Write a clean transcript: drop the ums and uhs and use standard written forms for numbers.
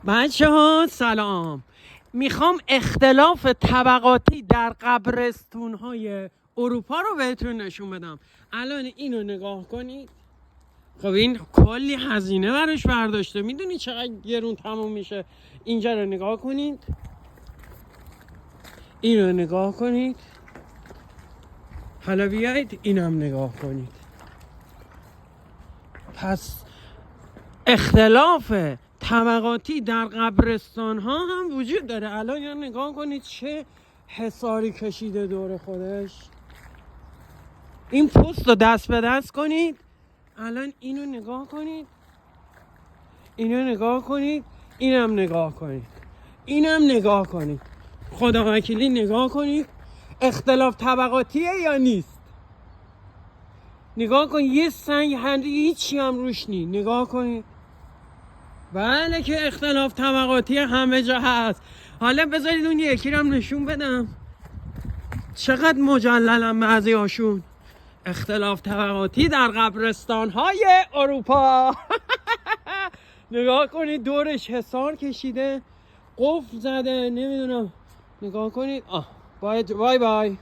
بچه ها سلام. میخوام اختلاف طبقاتی در قبرستون های اروپا رو بهتون نشون بدم. الان اینو نگاه کنید. خب این کلی هزینه براش برداشته. میدونی چقدر گرون تموم میشه؟ اینجا رو نگاه کنید، اینو نگاه کنید، حالا بیایید اینم نگاه کنید. پس اختلاف طبقاتی در قبرستان ها هم وجود داره. الان یا نگاه کنید چه حصاری کشیده دور خودش. این پست رو دست به دست کنید. الان اینو نگاه کنید، اینو نگاه کنید، اینم نگاه کنید، اینم نگاه کنید. خدا وکیلی نگاه کنید. اختلاف طبقاتیه یا نیست؟ نگاه کن، یه سنگ هیچی هم روش نی. نگاه کنید. بله که اختلاف طبقاتی همه جا هست. حالا بذارید اون یکی رو هم نشون بدم. چقدر مجللن بعضی هاشون. اختلاف طبقاتی در قبرستان های اروپا. نگاه کنید دورش حصار کشیده، قفل زده، نمیدونم. نگاه کنید. بای بای.